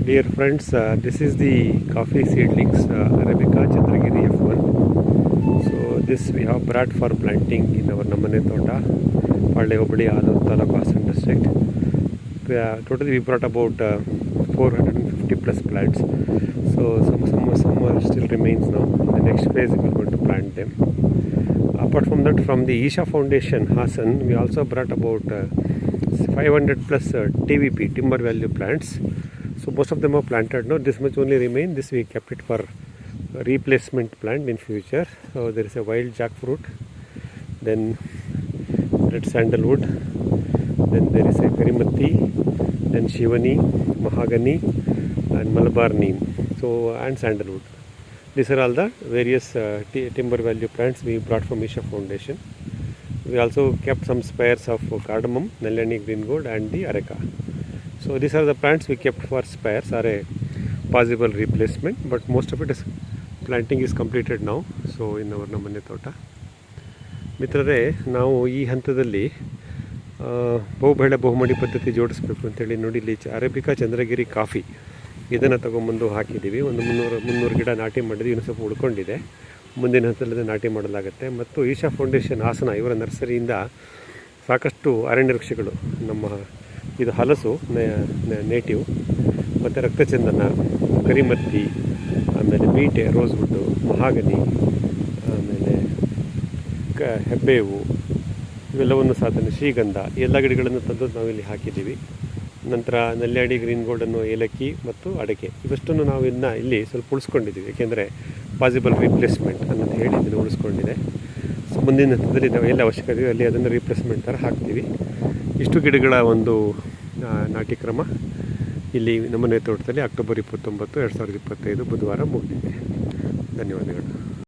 Dear friends, this is the coffee seedlings, Arabica Chandragiri F1. So this we have brought for planting in our Namane Tota, Palde Hobli, Alur Taluk, Hassan district. Totally we brought about 450 plus plants. So some still remains now. In the next phase we are going to plant them. Apart from that, from the Isha Foundation, Hassan, we also brought about 500 plus TVP, timber value plants. So most of them are planted now. This much only remain. This we kept it for replacement plant in future. So there is a wild jackfruit, then red sandalwood, then there is a karimatti, then shivani, mahogany, and malabar neem. So and sandalwood. These are all the various timber value plants we brought from Isha Foundation. We also kept some spares of cardamom, Nellani green gold, and the areca. So these are the plants we kept for spares or a possible replacement, but most of it is planting is completed now. So in our Namane Tota. ಮಿತ್ರರೇ, ನಾವು ಈ ಹಂತದಲ್ಲಿ ಬಹುಬೆಳೆ ಬಹುಮಡಿ ಪದ್ಧತಿ ಜೋಡಿಸ್ಬೇಕು ಅಂತೇಳಿ ನೋಡಿ, ಇಲ್ಲಿ arabica Chandragiri coffee ಇದನ್ನು ತೊಗೊಂಬಂದು ಹಾಕಿದ್ದೀವಿ. ಒಂದು 300 ಗಿಡ ನಾಟಿ ಮಾಡಿದ್ವಿ. ಇನ್ನೂ ಸ್ವಲ್ಪ ಉಳ್ಕೊಂಡಿದೆ. ಮುಂದಿನ ಹಂತದಲ್ಲಿ ನಾಟಿ ಮಾಡಲಾಗುತ್ತೆ. ಮತ್ತು ಈಶಾ ಫೌಂಡೇಶನ್ ಹಾಸನ ಇವರ ನರ್ಸರಿಯಿಂದ ಸಾಕಷ್ಟು ಅರಣ್ಯ ವೃಕ್ಷಗಳು, ನಮ್ಮ ಇದು ಹಲಸು ನೇಟಿವ್, ಮತ್ತು ರಕ್ತಚಂದನ, ಕರಿಮತ್ತಿ, ಆಮೇಲೆ ಬೀಟೆ, ರೋಸ್ವುಡ್ಡು, ಮಹಾಗನಿ, ಆಮೇಲೆ ಹೆಬ್ಬೇವು, ಇವೆಲ್ಲವನ್ನು ಸಾಧನೆ, ಶ್ರೀಗಂಧ, ಎಲ್ಲ ಗಿಡಗಳನ್ನು ತಂದು ನಾವಿಲ್ಲಿ ಹಾಕಿದ್ದೀವಿ. ನಂತರ ನಲ್ಯಾಡಿ ಗ್ರೀನ್ ಗೋಲ್ಡನ್ನು, ಏಲಕ್ಕಿ ಮತ್ತು ಅಡಿಕೆ ಇವಷ್ಟನ್ನು ನಾವು ಇಲ್ಲಿ ಸ್ವಲ್ಪ ಉಳಿಸ್ಕೊಂಡಿದ್ದೀವಿ. ಏಕೆಂದರೆ ಪಾಸಿಬಲ್ ರಿಪ್ಲೇಸ್ಮೆಂಟ್ ಅನ್ನೋದು ಹೇಳಿ ಇದನ್ನು ಉಳಿಸ್ಕೊಂಡಿದೆ. ಸೊ ಮುಂದಿನ ಹಂತದಲ್ಲಿ ನಾವು ಎಲ್ಲಿ ಅವಶ್ಯಕತೆ ಇದೆ ಅಲ್ಲಿ ಅದನ್ನು ರಿಪ್ಲೇಸ್ಮೆಂಟ್ ಥರ ಹಾಕ್ತೀವಿ. ಇಷ್ಟು ಗಿಡಗಳ ಒಂದು ನಾಟಿ ಕ್ರಮ ಇಲ್ಲಿ ನಮ್ಮನೆ ತೋಟದಲ್ಲಿ ಅಕ್ಟೋಬರ್ 29, 2025 ಬುಧವಾರ ಮುಗಿದಿದೆ. ಧನ್ಯವಾದಗಳು.